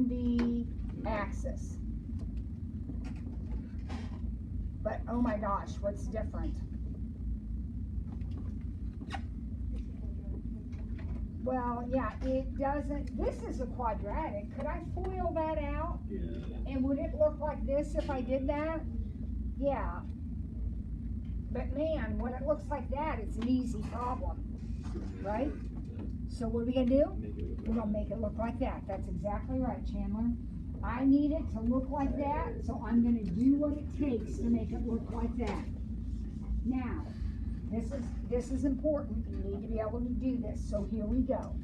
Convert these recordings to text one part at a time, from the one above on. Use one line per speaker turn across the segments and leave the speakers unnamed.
on the axis. But oh my gosh, what's different? Well, yeah, it doesn't, this is a quadratic. Could I FOIL that out?
Yeah.
And would it look like this if I did that? Yeah. But man, when it looks like that, it's an easy problem, right? So what are we gonna do? We're gonna make it look like that. That's exactly right, Chandler. I need it to look like that, so I'm gonna do what it takes to make it look like that. Now, this is important. You need to be able to do this. So here we go.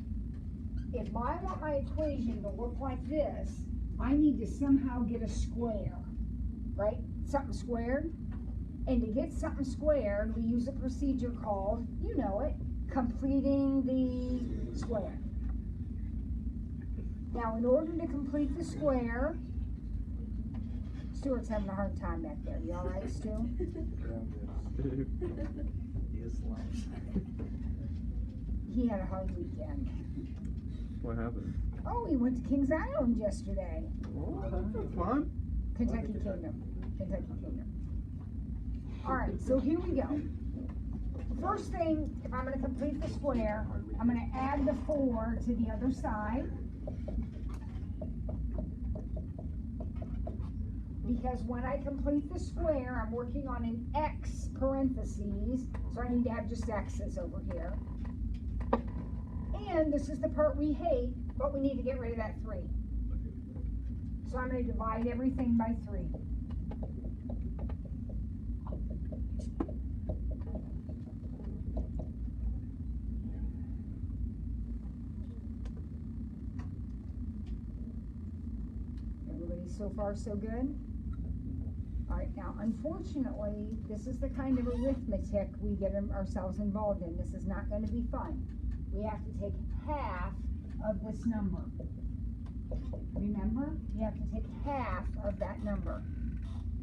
If I want my equation to look like this, I need to somehow get a square, right? Something squared. And to get something squared, we use a procedure called, you know it, completing the square. Now, in order to complete the square, Stuart's having a hard time back there. You all right, Stu? He had a hard weekend.
What happened?
Oh, he went to Kings Island yesterday.
Oh, that's fun.
Kentucky Kingdom. Kentucky Kingdom. All right, so here we go. First thing, if I'm going to complete the square, I'm going to add the 4 to the other side. Because when I complete the square, I'm working on an x parentheses, so I need to have just x's over here. And this is the part we hate, but we need to get rid of that 3. So I'm going to divide everything by 3. Everybody so far so good? All right, now unfortunately, this is the kind of arithmetic we get ourselves involved in. This is not going to be fun. We have to take half of this number. Remember? You have to take half of that number.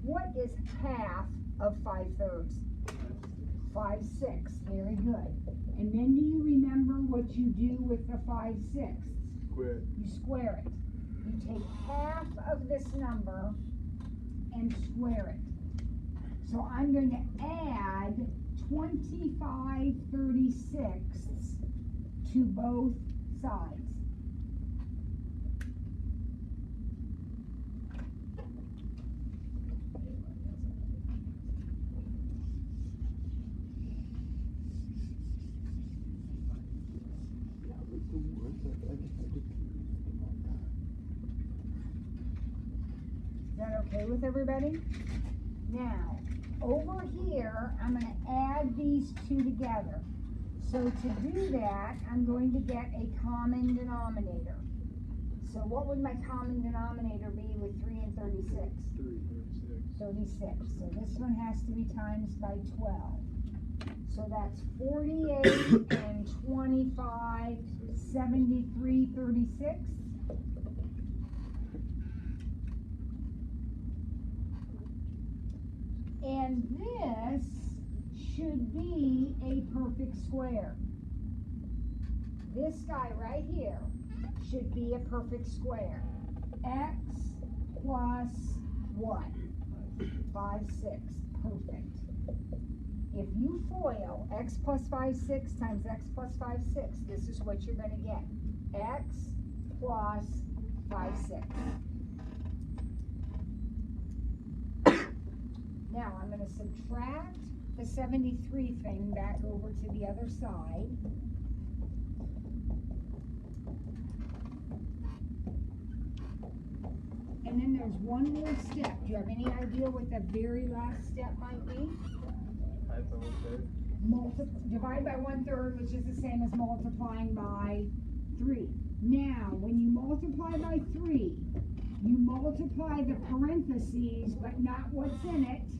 What is half of 5/3? 5/6. Very good. And then do you remember what you do with the 5/6?
Square.
You square it. You take half of this number and square it. So I'm going to add 25/36 to both sides. Is that okay with everybody? Now, over here, I'm going to add these two together. So to do that, I'm going to get a common denominator. So what would my common denominator be with 3 and 36? 36. So this one has to be times by 12. So that's 48 and 25, 73, 36. And this should be a perfect square. This guy right here should be a perfect square. X plus what? 5/6. Perfect. If you FOIL x plus 5/6 times x plus 5/6, this is what you're going to get. X plus 5/6. Now I'm going to subtract the 73 thing back over to the other side. And then there's one more step. Do you have any idea what the very last step might be? Divide by 1/3, which is the same as multiplying by 3. Now, when you multiply by 3, you multiply the parentheses, but not what's in it,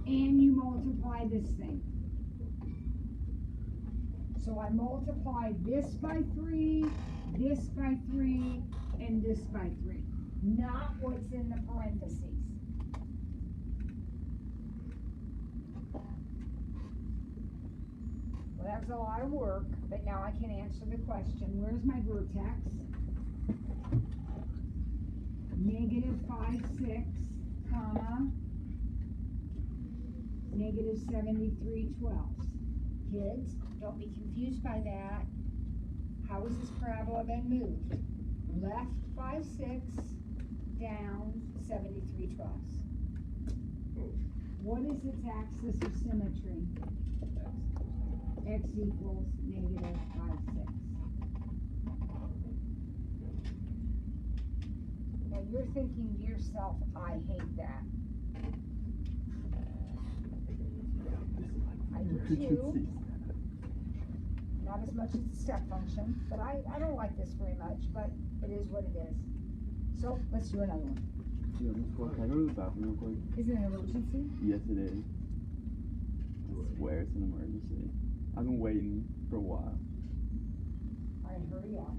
and you multiply this thing. So I multiply this by 3, this by 3, and this by 3. Not what's in the parentheses. Well, that was a lot of work, but now I can answer the question. Where's my vertex? negative 73/12. Kids, don't be confused by that. How is this parabola then moved? Left 5/6, down 73/12. What is its axis of symmetry? X equals negative 5/6. Now you're thinking to yourself, I hate that. I do too. Not as much as the step function, but I don't like this very much, but it is what it is. So let's do another one.
Yeah, Miss Clark, can I go to the bathroom real quick?
Is it an emergency?
Yes, it is. I swear it's an emergency. I've been waiting for a while.
Alright, hurry up.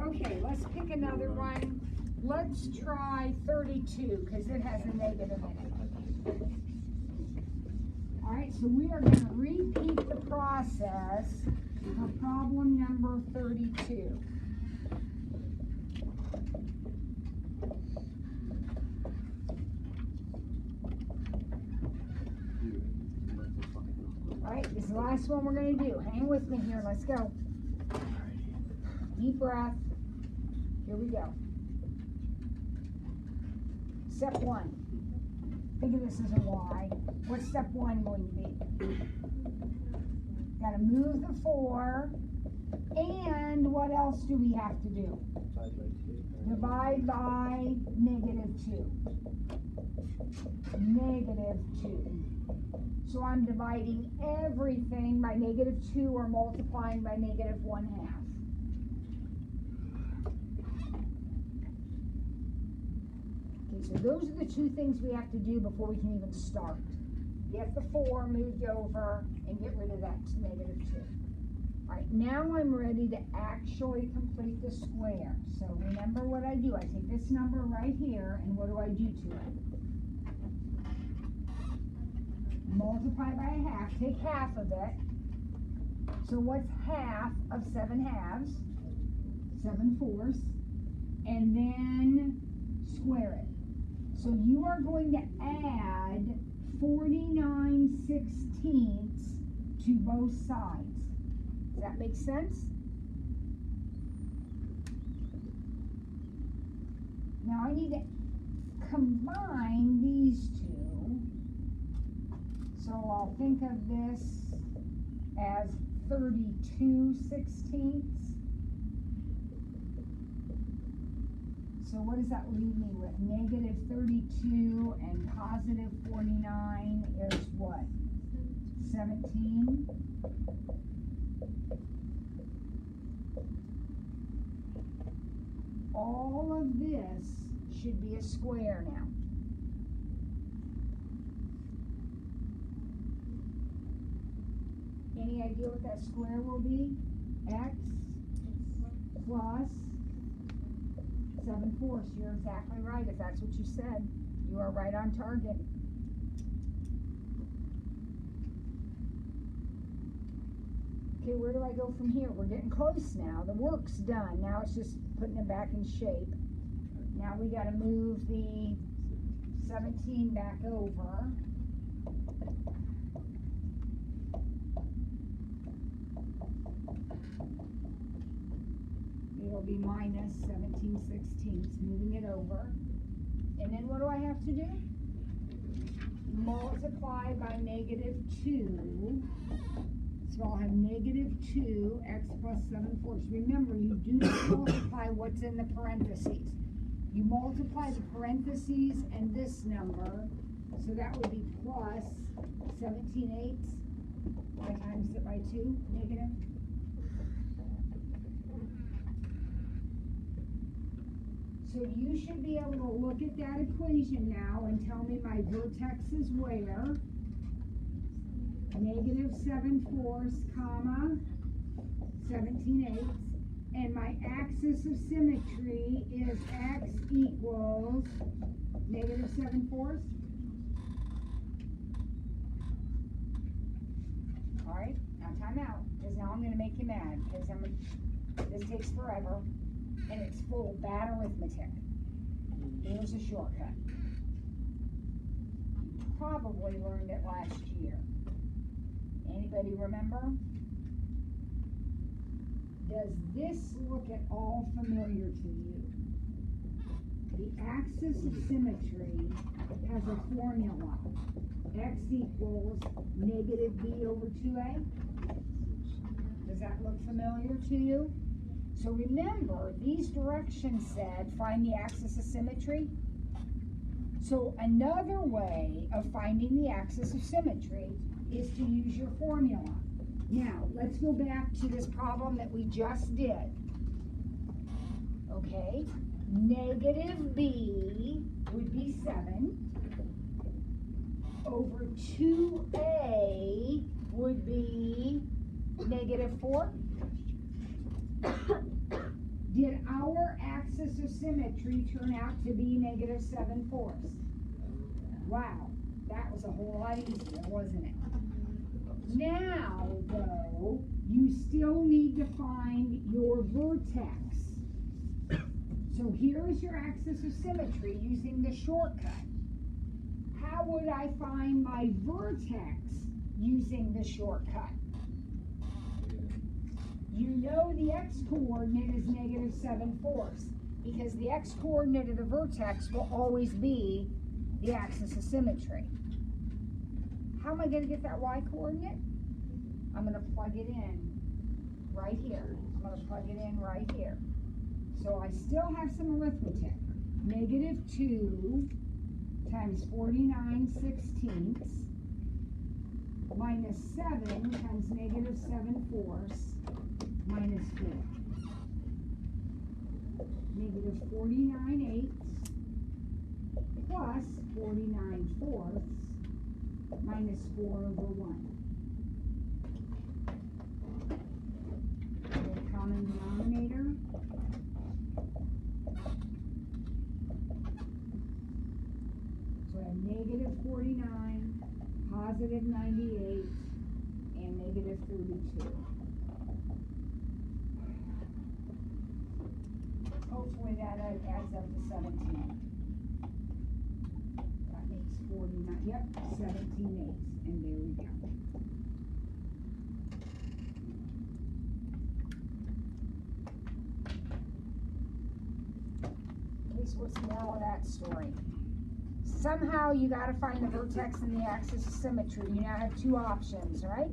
Okay, let's pick another one. Let's try 32, because it has a negative in it. Alright, so we are going to repeat the process for problem number 32. Alright, this is the last one we're going to do. Hang with me here. Let's go. Deep breath. Here we go. Step 1. Think of this as a Y. What's step 1 going to be? Got to move the 4. And what else do we have to do? Divide by negative 2. Negative 2. So I'm dividing everything by negative 2 or multiplying by negative 1/2. Okay, so those are the two things we have to do before we can even start. Get the 4 moved over and get rid of that negative 2. All right, now I'm ready to actually complete the square. So remember what I do. I take this number right here, and what do I do to it? Multiply by 1/2, take half of it. So what's half of 7/2? 7/4. And then square it. So you are going to add 49/16 to both sides. Does that make sense? Now I need to combine these two. So I'll think of this as 32/16. So what does that leave me with? Negative 32 and positive 49 is what? 17. All of this should be a square now. Any idea what that square will be? X plus 7/4. You're exactly right. If that's what you said, you are right on target. Okay, where do I go from here? We're getting close now. The work's done. Now it's just putting it back in shape. Now we got to move the 17 back over. It'll be minus 17/16, moving it over. And then what do I have to do? Multiply by negative 2. So I'll have negative 2, x plus 7/4. Remember, you do not multiply what's in the parentheses. You multiply the parentheses and this number. So that would be plus 17/8. I times it by 2, negative. So you should be able to look at that equation now and tell me my vertex is where. Negative 7/4, comma, 17/8. And my axis of symmetry is x equals negative 7/4. All right, now time out, because now I'm going to make you mad, because this takes forever. And it's full of bad arithmetic. Here's a shortcut. probably learned it last year. Anybody remember? Does this look at all familiar to you? The axis of symmetry has a formula. X equals negative b over 2a. Does that look familiar to you? So remember, these directions said find the axis of symmetry. So another way of finding the axis of symmetry is to use your formula. Now, let's go back to this problem that we just did. Okay, negative b would be 7 over 2a would be negative 4. Did our axis of symmetry turn out to be negative 7/4? Wow, that was a whole lot easier, wasn't it? Now, though, you still need to find your vertex. So here is your axis of symmetry using the shortcut. How would I find my vertex using the shortcut? You know the x-coordinate is negative 7/4 because the x-coordinate of the vertex will always be the axis of symmetry. How am I going to get that y-coordinate? I'm going to plug it in right here. I'm going to plug it in right here. So I still have some arithmetic. Negative 2 times 49/16 minus 7 times negative 7/4 minus 4. Negative 49/8 plus 49/4 minus 4 over 1. The common denominator. So I have negative 49, positive 98, and negative 32. Hopefully that adds up to 17. That makes 49, yep, 17/8, and there we go. Okay, so what's the moral of that story? Somehow you got to find the vertex and the axis of symmetry. You now have two options, right?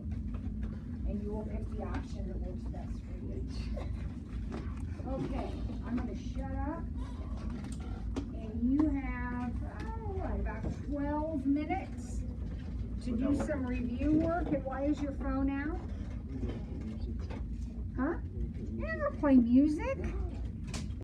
And you will pick the option that works best for you. Okay, I'm going to shut up. And you have, about 12 minutes to do some review work. And why is your phone out? Huh? You're not going to play music.